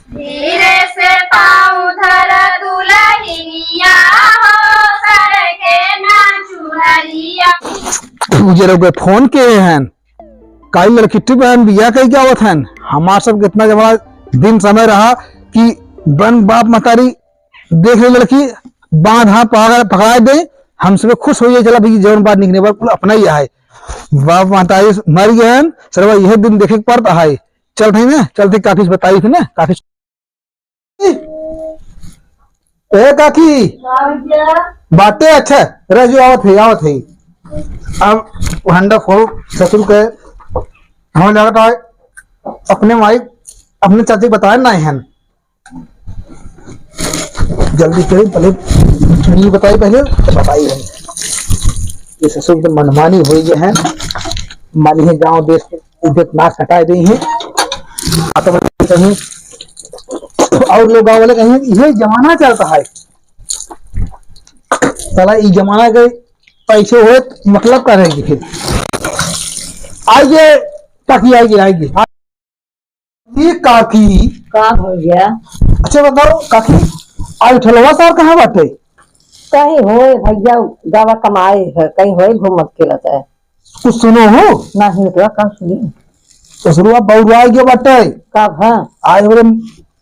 धीरे से पाँव धर दुल्हनिया हो सर के ना चुनरिया। मुझे लोग फोन किए हैं काई लड़की बहन बिया कही क्या होता है। हमारा सब कितना जमा दिन समय रहा कि बन बाप मतारी देख रही लड़की बांध हाँ पकड़ा दे, हम सब खुश हो चला भाई जौन बात निकले बार अपना ही है। बाप मतारी मर गए हैं सर यह दिन देखे पड़ता है। चल रही ना चलते काकी बताई थी ना काकी ए काकी बातें अच्छा रजू आवत है। अब हंडा फोड़ ससुर के हमें लगता है अपने माई अपने चाची बताए ना है। जल्दी करी पहले नहीं बताई पहले तो बताई है। ये ससुर तो मनमानी हुई है मानी है गांव देश की इज्जत नाश हटा दी है। कहीं और लोग गाँव वाले कहें यह जमाना चलता है साला ये जमाना के पैसे हो मतलब करेगी फिर आइए काकी आइए ये काकी का हो गया। अच्छा बताओ काकी आज ठलवा साहब कहाँ बाटे। कहीं होए भैया गावा कमाए है कहीं होए घूमत के रहता है। कुछ सुनो हो नहीं तो का सुनी ससुरवा बहुआ के बाटे कब। हाँ आज मेरे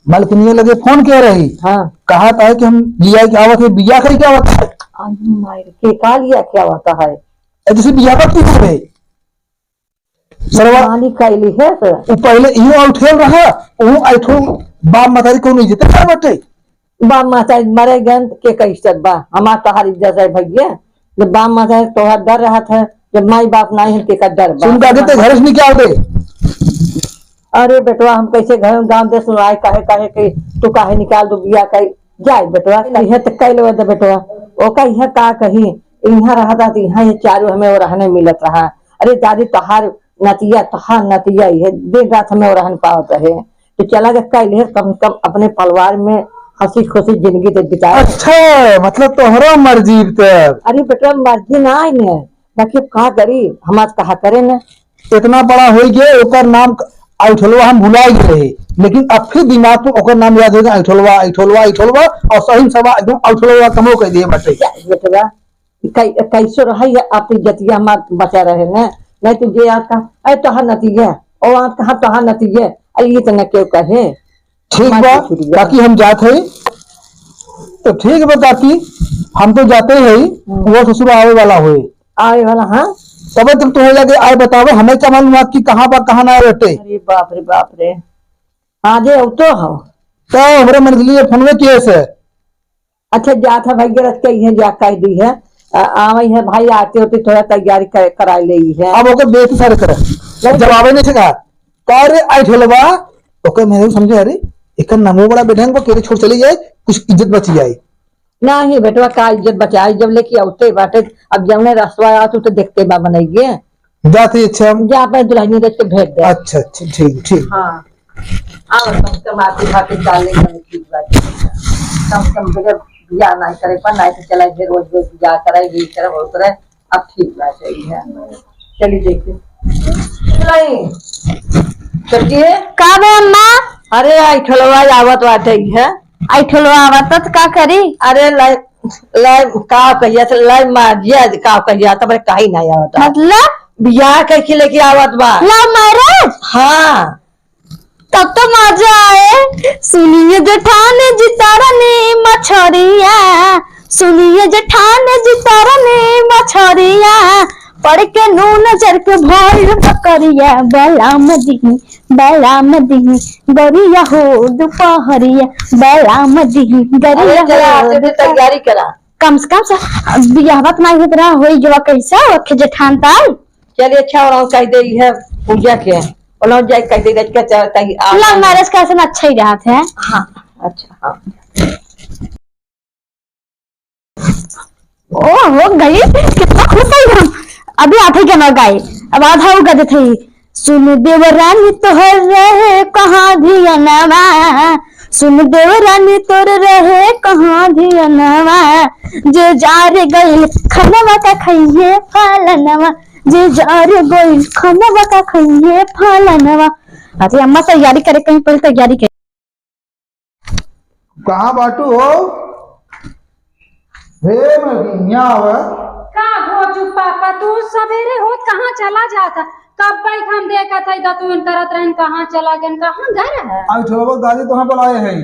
मलकनिया लगे फोन कह रही। हाँ कहा था कि हम बिया की आवत है बिया करी क्या आवत है। के का लिया क्या होता है जैसे बिया का की हो गई सरवा कैली है तो वो पहले इहो उठेल रहा वो ऐठो बाप मतारी को नहीं जीते क्या बाटे। बाप माता मरे गए के कैसे बा हमार तहार इज्जत है भैया। जब बाप माता तोहार डर रहा था जब माई बाप नहीं है के का डर बा सुन का देते घर से निकाल दे। अरे बेटवा हम कैसे घर गांव दे सुनाए काहे काहे के तू काहे निकाल दो बिया कही जाए बेटवा कहिए तो कह ले बेटवा ओ कहिए का कही यहाँ रहा था यहाँ ये चारों हमें वो रहने मिलत रहा। अरे दादी तहार नतिया ये दिन रात हमें वो रहन पावत रहे तो चला गया कह कम से कम अपने परिवार में हंसी खुशी जिंदगी तो बिताए। अच्छा मतलब तोहरा मर्जी तब। अरे बेटा मर्जी ना आई ने बाकी का करी हमार कहा करे न इतना बड़ा हो गया ओकर नाम ऐठलवा हम भुला गए लेकिन अब फिर दिमाग में ओकर नाम याद होगा ऐठलवा और सही सवा एकदम ऐठलवा कमो कर दिए बटे बेटवा कैसे रही अपनी जतिया हमार बचा रहे न नहीं तो जे आता अरे तोहार नतिया और आज कहा तोहार नतिया अरे ये तो न क्यों कहे। ठीक बा बाकी हम जाते हैं तो ठीक बताती हम तो जाते हैं वो ससुर आवे वाला हुए आए वाला। हाँ तब तुम तो हो जाके आए बताओ हमें क्या मालूम कि कहाँ पर कहाँ ना रहते। अरे बाप रे हाँ जे तो हो तो हमारे मंजिली फोन में किए से अच्छा जा था भाई रख के ये जा कह दी है आवई है भाई आते होते थोड़ा तैयारी करा ले है। अब ओके बेटी सारे करे जवाब नहीं सका करे ऐठलवा ओके मैं समझे अरे एक नमो बड़ा बेटा को केरे छोड़ चली जाए कुछ इज्जत बची जाए। नहीं बेटवा का इज्जत बचाई जब लेके आते बाटे अब जब ने रसवा आ तो देखते बा बनाइए जाते अच्छा जा पे दुल्हनी देख के भेज दे। अच्छा अच्छा ठीक हाँ आओ कम आती भाती डालने का ठीक बात कम बगैर बिया नहीं करे पर नहीं तो चला जे रोज बिया करे ये करे वो करे अब ठीक बात है। चलिए देखिए नहीं चलिए का बे अम्मा अरे आई ठलवा आवत बाटे है आई ठुलवा आवत तो का करी। अरे लाई लाई का कहिया से लाई माजिया का कहिया तब कहीं नहीं आवत मतलब बियाह कैसे लेके आवत बा लव मैरिज। हाँ तब तो मजा आए। सुनिए जेठान जितारा ने मछरिया सुनिए जेठान जितारा ने मछरिया पड़ के नून जर के भोर बकरिया बलाम दी गरिया हो दोपहरिया बलाम दी गरिया हो तैयारी करा कम से कम बियाहत नहीं होत रहा होई जवा कैसा रखे जेठान ताल। चलिए अच्छा और कह दे है पूजा के बोलो जाए कह दे रच के लव मैरिज का ऐसा अच्छा ही रहता है। हाँ अच्छा हाँ ओ हो गई कितना खुश है हम अभी आते के न गाए अब आधा हो गए थे। सुन देवरानी तोहर रहे कहाँ धियनवा सुन देवरानी तोर रहे कहाँ धियनवा जे जार गइल खनवा का खइए फलनवा जे जार गइल खनवा का खइए फलनवा। अरे अम्मा तैयारी करे कहीं पहले तैयारी करे। कहाँ बाटू हो? हे मैं आवे। का भोजू पापा तू सवेरे होत कहाँ चला जाता? कब बैठ हम देखा था इधर तू करत रहन कहाँ चला गन कहाँ घर है? आई थोड़ा दादी तो हम बुलाए हैं।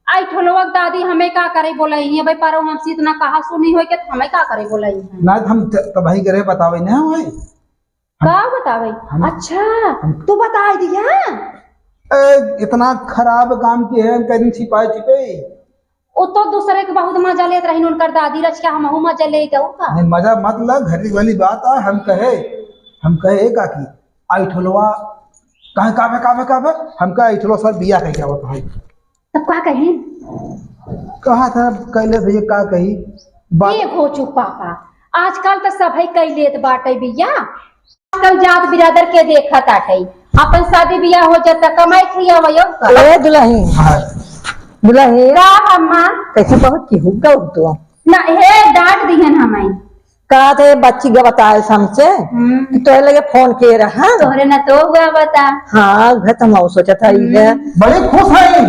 आई ठोलवक दादी हमें का करे बोलाई है भाई पारो हमसे इतना कहा सुनी होय के हमें का करे बोलाई है? ना हम तो भाई करे बतावे ना भाई। का बतावे? अच्छा तू बता दिया? इतना खराब काम की है कहीं छिपाए छिपे। ओ तो दूसरे के बहुत मजा लेत रही उनकर दादी रच के हमहू मजा ले गऊ का। नहीं मजा मत लग घरी वाली बात है। हम कहे काकी आई ठोलवा कहे काबे हम कहे आई ठोलवा सर बिया कह क्या बता भाई। तब का कही? कहा था कैले भैया का कही बात। ये भोजू पापा आजकल तो सब कई लेत बाटे बिया। आजकल जात बिरादर के देखत आटे अपन शादी बियाह हो जाता कमाई खिया वयो ए दुल्हन हाँ दुल्हन का अम्मा कैसे बहुत की हुक्का तो ना हे डांट दिहन हमें कहा थे बच्ची का बताए हमसे कि तो लगे फोन किए रहा तोहरे ना तो हुआ बता। हाँ घर तो हम सोचा था ये बड़े खुश है।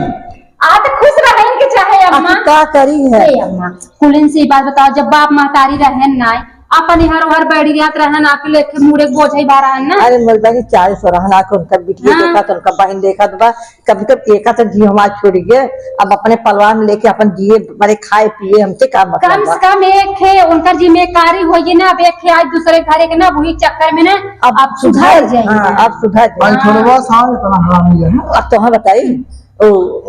आज खुश रहें के चाहे अम्मा क्या करी है? ए अम्मा कुलिन से बात बताओ जब बाप महतारी रहन ना अपन हर हर बैठी रात रहन आके लेके मुड़े बोझई बारा ना। अरे बोलता कि 400 रहना को उनका बिटिया हाँ। देखा तो उनका बहन देखा तो बा कभी कभी एका तो जी हमारे छोड़ गए अब अपने परिवार में लेके अपन जिए बड़े खाए पिए हमसे क्या कम मतलब से कम एक है उनका जिम्मेदारी होगी ना। अब एक है आज दूसरे घरे के ना वही चक्कर में ना अब सुधर जाए। हाँ अब सुधर आई जाए। ठोलवा साल इतना हरामी है। अब तो हाँ बताई ओ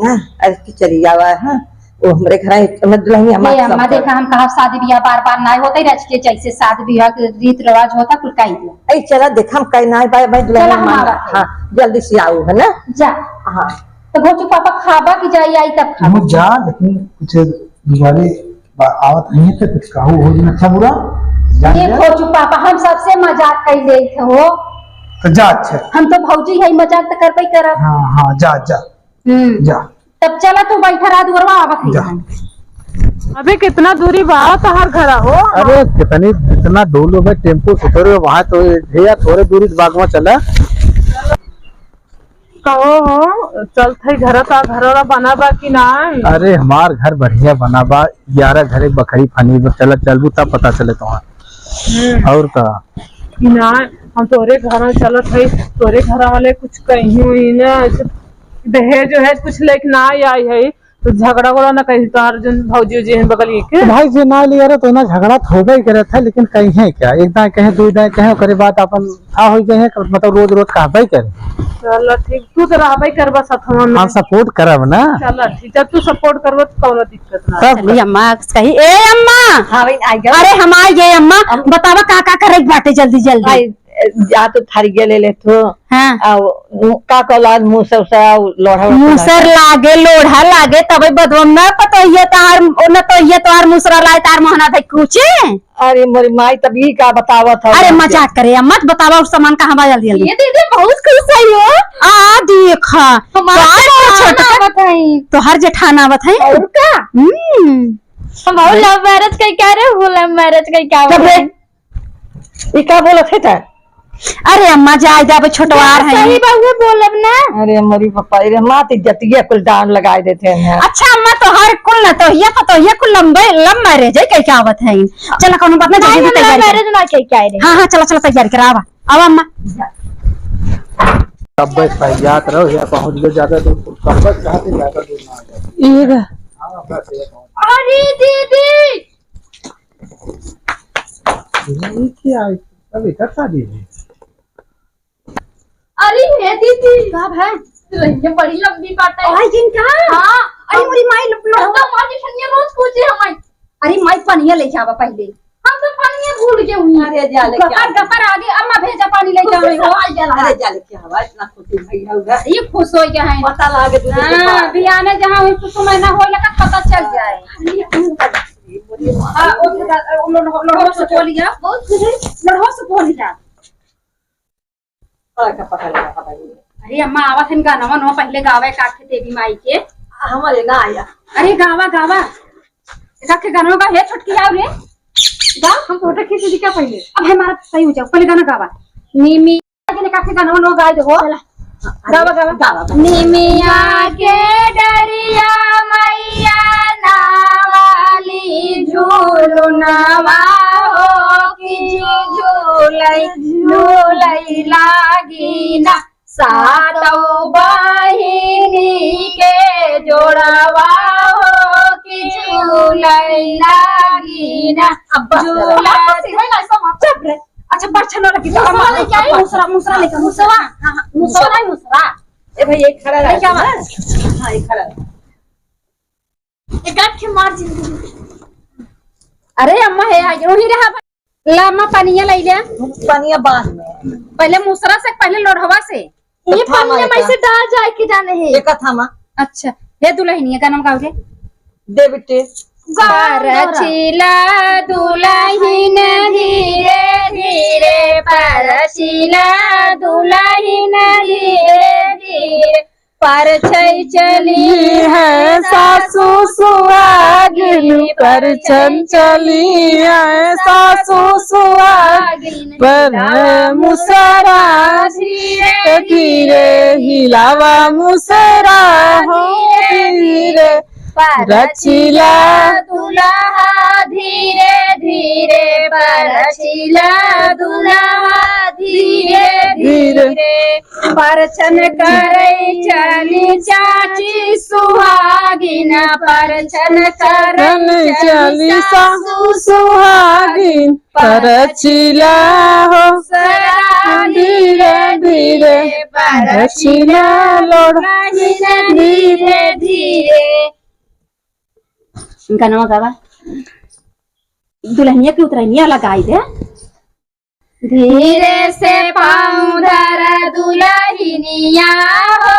अरे की चली जावा है वो हमारे घर दुल्हन ये हमारे अम्मा देखा हम कहा शादी ब्याह बार बार ना होता रच के जैसे शादी ब्याह के रीत रिवाज होता कुल कही दिया। अरे चला देखा हम कहीं ना भाई भाई चला दुल्हन हमारा। हाँ जल्दी से आओ है ना। जा हाँ तो भोजू पापा खाबा की जाई आई तब खाबा। हम जा लेकिन कुछ दिवाली आवत नहीं है तो कुछ कहू हो दिन अच्छा बुरा ये भोजू पापा हम सबसे मजाक कर ले थे हो तो जा अच्छा। हम तो भौजी है मजाक तो कर पाई करब। हाँ हाँ जा जा जा तब चला तू बैठा रहा दुरवा आवत जा। है। अबे कितना दूरी बाहर तो हर घर हो। अरे कितनी कितना डोलो में टेम्पो सुधर वहाँ तो भैया थोड़े दूरी बाग में चला। कहो हो चल थे घर का घर बना बा कि ना? अरे हमार घर बढ़िया बना बा 11 घरे बकरी फनी चल चलबू तब पता चले तुम्हारा और का कि ना हम तोरे घर में चलत है तोरे घर वाले कुछ कहीं हुई ना दहेज है कुछ लेके ना आई है तो झगड़ा वगड़ा ना कहीं तार जन भौजी जी हैं बगल के भाई जी ना लिया रहे तो ना झगड़ा तो होगा ही करे था लेकिन कहीं है क्या एक दाएं कहे दो दाएं कहे करे बात अपन था हो जाए मतलब रोज रोज कहबे ही करे। चल ठीक तू तो रहबे करबा साथवा में। हाँ सपोर्ट करब ना। चल ठीक जब तू सपोर्ट करबो तो कोनो दिक्कत ना। चली अम्मा कही ए अम्मा हाँ भाई आ गया अरे हम आ गए अम्मा बतावा का करे बाटे जल्दी जल्दी। जा तो थारी गे ले तो हाँ का कौलाद मुंह से लोढ़ा मुसर लागे लोढ़ा लागे तबे बदवम ना पतोहिया तार न तोहिया तार मुसरा लाए तार मोहना थे कुचे। अरे मेरी माई तभी का बतावा था। अरे मजाक करे अम्मा बतावा उस सामान कहाँ बा जल्दी जल्दी। ये दीदी बहुत खुश है हो आ देखा तो हर जेठाना बताई और का हम लव मैरिज कई क्या रे वो लव मैरिज कई क्या जब ये क्या बोला थे अरे अम्मा जाए जाबे छोटवार है। सही बाबू बोलब ना। अरे मरी पापा रे मात इज्जतिया कुल डांड लगाए देते हैं। अच्छा अम्मा तो हर कुल न तो ये कुल लंबे लम मैरिज है क्या आवत है। चला कोनो बात ना जल्दी तैयारी मैरिज ना कई क्या रे। हाँ हाँ चला चला तैयारी करा आवा अम्मा। तब बस याद रहो या पहुंच गए ज्यादा दूर कब बस कहां से ज्यादा दूर ना आ जाए। हां बस ये अरे दीदी क्या है अब इधर शादी है। अरे हे दीदी कब है ये बड़ी लंबी बात है। आई जिनका हां अरे मेरी माई लपलौटा माजी सनिया रोज पूछे हमारी। अरे माई पानी ले जावा पहले हम तो पानी भूल गए हुई। अरे जा ले गपर गपर आगे अम्मा भेजा पानी ले जावे हो आ जा। अरे जा ले क्या हवा इतना खुशी भैया होगा ये खुश हो गया है पता लागे तुझे हां बियाने जहां हुई कुछ महीना हो लगा पता चल जाए। हां ओ लड़ो से बोलिया बहुत खुश है लड़ो से बोलिया। का पता लगा अरे अम्मा आवा थे गाना नो पहले गावे काखे देवी माई के हमारे ना आया। अरे गावा गावा काखे गाना का है छटकी आओ रे गा हम फोटो खींच दी क्या पहले अब हमारा सही हो जाओ पहले गाना गावा नीमी के काखे गाना नो गाए दो गावा गावा गावा निमिया के डरिया मैया छोटकी मुसरा लेके आई, मुसरा लेके मुसरा। हां मुसरा नहीं मुसरा। ए भाई एक खड़ा रहा क्या? हां एक खड़ा। एक गाठ मार जिंदगी। अरे अम्मा है आ वही रहा। ला अम्मा पानिया ले ले। पानिया बांध में पहले मुसरा से पहले लोढ़वा से। ये पानिया में से डाल जाए कि जाने है। एक थामा। अच्छा हे दुल्हनिया का नाम का होगे? दे बेटे। परछिला दुल्हन धीरे धीरे परछिला दुल्हन धीरे धीरे परछई चली है सासू सुहागिन पर चंचली है सासू सुहागिन पर मुसरा धीरे धीरे हिलावा मुसरा हो धीरे परछिला दुल्हा धीरे धीरे परछिला दुल्हा धीरे धीरे परछन करे चली चाची सुहागिन परछन रन करे चली सासू सुहागिन परछिला हो सरा धीरे धीरे परछिला लोढ़ा धीरे धीरे। गाना गावा दुल्हनिया की उतरनिया लगाई दे। धीरे से पाँव धर दुल्हनिया हो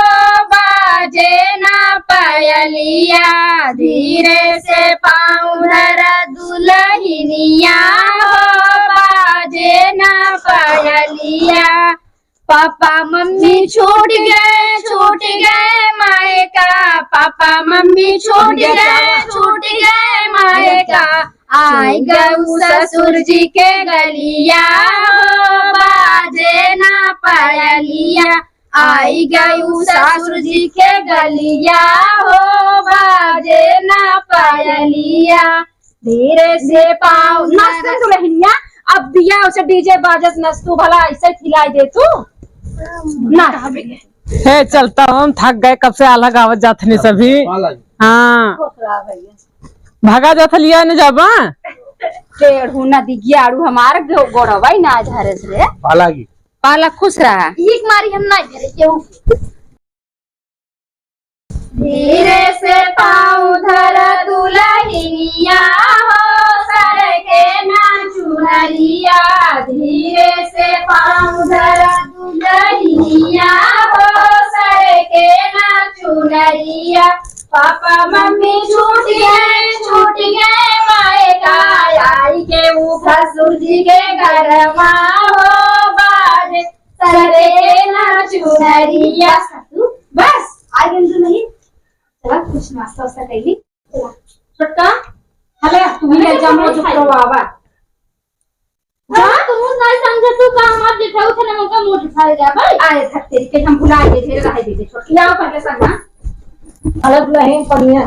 बाजे ना पायलिया धीरे से पाँव धर दुल्हनिया हो बाजे ना पायलिया। पापा मम्मी छूट गए मायका पापा मम्मी छूट गए मायका आई गऊ ससुर जी के गलिया हो बाजे ना पायलिया आई गऊ ससुर जी के गलिया हो बाजे ना पायलिया। धीरे से पाँव नाच दे दुल्हनिया अब दिया उसे डीजे बाजत नच तू भला ऐसे खिलाई दे तू ना। है चलता हूँ थक गए कब से आला गावत जात नहीं सभी। हाँ भागा जात लिया न जाबा टेढ़ू नदी गियाड़ू हमार गोड़वा ना झरे रे पाला खुश रहा एक मारी हम ना झरे क्यों। धीरे से पाँव धर दुल्हनिया हो सर के ना चुनरिया धीरे से पाँव धर दुल्हनिया हो सर के ना चुनरिया। पापा मम्मी छूट गए मायका आई के ऊपर सूजी के घरमा हो बाजे सर के ना चुनरिया। बस आ गई नहीं चला कुछ नाश्ता वास्ता कैली चला छोटका हले तू भी ले जा मोज करवावा जा तू नहीं समझे तू का हमार जेठाऊ थे ना मका मोज उठाए जा भाई आए थक तेरी के हम भुला गए थे रह दे छोटकी आओ पहले संग ना अलग नहीं पनिया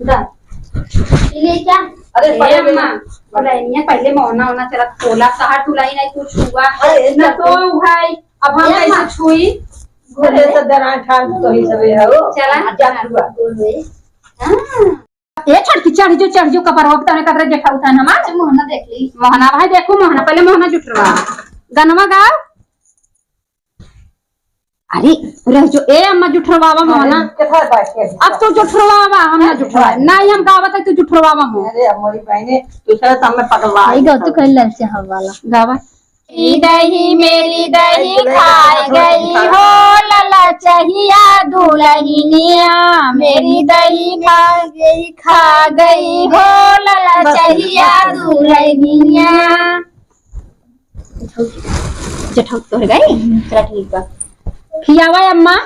जा ले जा। अरे अम्मा बुलाइनिया पहले मोहना होना तेरा तोला कहा टुलाई नहीं कुछ हुआ ना तो भाई अब हम कैसे छुई घरे से दरा ठाल तो ही सबे हो चला जा हुआ ये चढ़ जो कपरवा पे तने कतरे जेठा उठा ना मां मोहना देख ली मोहना भाई देखो मोहना पहले मोहना जुटरवा गनवा गाओ। अरे रह जो ए अम्मा जुटरवावा मोहना कथा बात है अब तो जुटरवावा हम ना जुटरवा नहीं हम गावत है तू जुटरवावा मो अरे हमारी बहने दूसरा सामने पकड़वा आई गो तो कल से हवाला गावा दही मेरी दही खाई गई हो लला चाहिया दुल्हनिया मेरी दही खा गई हो लला चाहिया दुल्हनिया। जेठा तो हो गई चला ठीक है खियावा अम्मा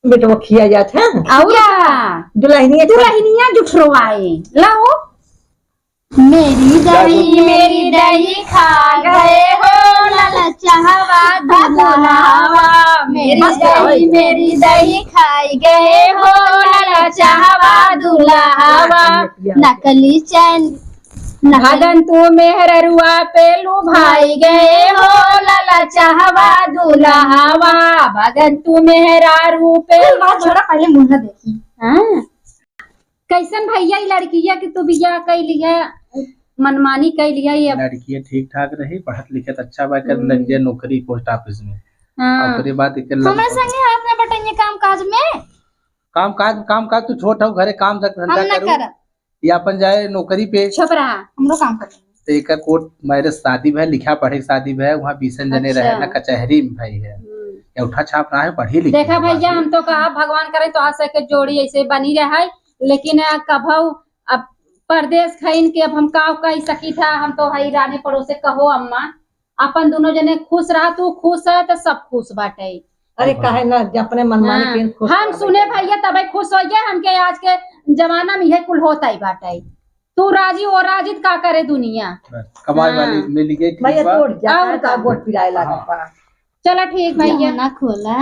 बेटा वो खिया जाता है आउया दुल्हनिया जुठरवाए लाओ। मेरी दही खा गए हो लला चाहवा दुल्हावा मेरी दही खाई गए हो लला चाहवा दुल्हावा। नकली चैन भगन तू मेहररुआ पे लुभाई गए हो लला चाहवा दुल्हावा भगन तू मेहरारू पे छोड़ा पहले मुन्ना देखी। हाँ कैसन भैया लड़किया की तू बिया कैली है मनमानी कर लिया ये अब। लड़की ठीक ठाक रही, पढ़त लिखत अच्छा बा, कर लग जाए नौकरी पोस्ट ऑफिस में। हाँ। और ओकरे बाद एकर हमारे संगे हाथ में बटाइए काम काज में। काम काज तू छोट हो, घरे काम हम धंधा ना करू करब। या अपन जाए नौकरी पे। छुप रहा हमरो काम कर। तो एकर कोर्ट मैरिज शादी भय, लिखा पढ़े के शादी भय, वहाँ 20 जने अच्छा। रहे ना, कचहरी में भाई है, उठा छाप रहा है, पढ़ी लिखी देखा है भैया, बाकी। हम तो कहा भगवान करे तो आज के जोड़ी ऐसे बनी रहे, लेकिन कभू अब परदेश खैन के अब हम का कह सकी था। हम तो हई रानी पड़ोसे कहो अम्मा, अपन दोनों जने खुश रहा, तू खुश है तो सब खुश बाटे। अरे काहे ना अपने मनमानी के खुश हम रह सुने भैया। भैया तब खुश हो गए, हमके आज के जमाना में यह कुल होता ही बाटे। तू राजी और राजित का करे दुनिया। कमाई हाँ। वाली मिल गई, ठीक भैया बा। तोड़ जा और का गोट पिराए लगा पा। चला ठीक भैया, ना खोला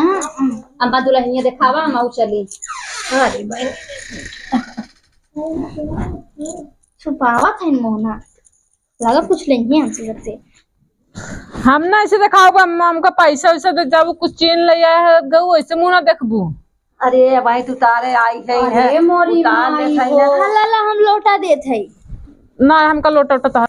अम्मा दुल्हनिया दिखावा, हम चली। अरे बहन छुपावा था मोहना, लगा कुछ लेंगे हमसे सबसे। हम ना ऐसे दिखाओ अम्मा, हमका पैसा वैसा दे, जब कुछ चीन ले आया है गऊ ऐसे मुंह ना देखबू। अरे भाई तू तारे आई है अरे मोरी उतार माई ले हो। ला हम लौटा देत है। ना हमका लोटा उटा तो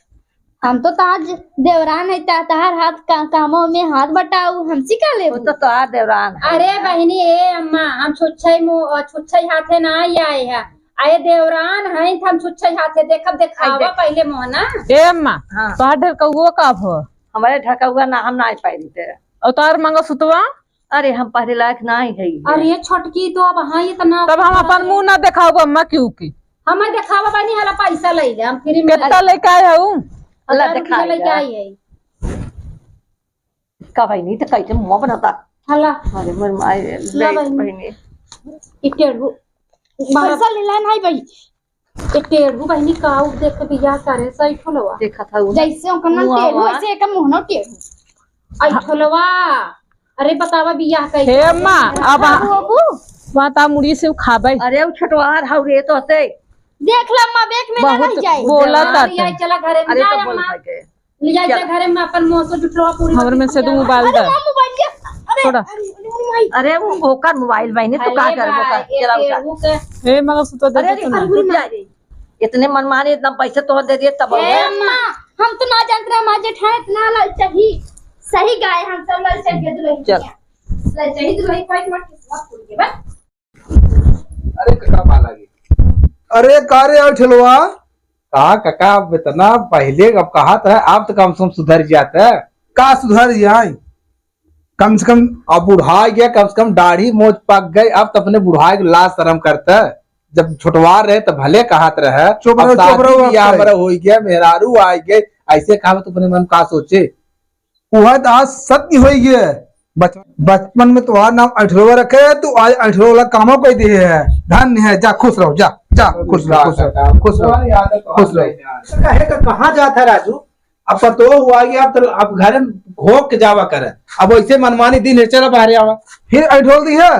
हम तो ताज देवरान है, तार हाथ कामों में हाथ बटाऊ, हमसे का ले। वो तो तार देवरान है। अरे बहनी ए अम्मा, हम छुच्छई हाथे ना आए है, आए देवरान है, हम छुच्छई हाथे देखब देखावा पहले मोहना। ए अम्मा हाँ। तोहार ढेर कौओ का हो हमारे ढका हुआ ना, हम ना आई पाई तेरे। और तार मंगा सुतवा, अरे हम पढ़े लायक ना ही है। अरे ये छोटकी तो अब हाँ ये तना तब हम अपन मुंह ना दिखाओ अम्मा, क्यों की हमें देखावा बनी हला पैसा ले ले, हम फ्री में कितना लेके आए हूँ। अल्लाह 1000 रुपया लेके दिखाएगा आई है। का भाई नहीं तो कैसे मुंह बनाता। हला अरे मोर माई ला ले बहनी। बहनी इटेड़ू पैसा ले लान है भाई, इटेड़ू बहनी का उ देख के बियाह करे सही ठोलवा। देखा था वो जैसे उनका नाम मुआ टेढ़ू हुआ। ऐसे का मोहना टेढ़ू। आई ठोलवा, अरे बतावा बियाह हे कैसे। अम्मा अब बाबू वहाँ ता मुड़ी से खाबे अरे वो छटवार हाउ रे तो से। देख ला माँ बेक में ना बहुत रह जाए। बोला था अरे आई चला घरे में अरे ना तो बोल अम्मा, भाई के ले जाए चल। घरे में अपन मुंह से जुटलवा पूरी। हमर में से तू मोबाइल दे मोबाइल के अरे थोड़ा। अरे अरे वो होकर मोबाइल बहनी तो का कर वो कर चला उठा। हे मगर सुतवा दे अरे दे तू ना। अरे इतने मनमानी इतना पैसे तो दे दिए तब ए अम्मा, हम तो ना जानते हमारे जेठान इतना ललचही सही गाय, हम सब ललचह के दुल्हन चल। ललचही दुल्हन पाई मत किसवा फूल के बस। अरे कका माला गी अरे कारे और ठेलवा कहा कका, अब इतना पहले अब कहा था, आप तो कम से कम सुधर जाता है। का सुधर जाए, कम से कम अब बुढ़ा गया, कम से कम दाढ़ी मोच पक गई, अब तो अपने बुढ़ाई को लाज शर्म करता है। जब छोटवा रहे तो भले कहत रहे, चुप अब रहो, शादी चुप रहो, बियाह अब हमारा हो गया, मेहरारू आ गए, ऐसे कहा तो अपने मन का सोचे। वह तो आज सत्य हो गया। बचपन में तुम्हारा नाम अठरोवा रखे है, तू आज अठरोवा वाला कामों को दिए है। धन्य है, जा खुश रहो, जा जा खुश रहो, खुश रहो, खुश रहो, खुश रहो। कहे का कहाँ जाता है राजू, अब पतो हुआ गया, अब तो अब घर में घोक के जावा करे, अब वैसे मनमानी दिन है, चला बाहर आवा। फिर अठरोल दी है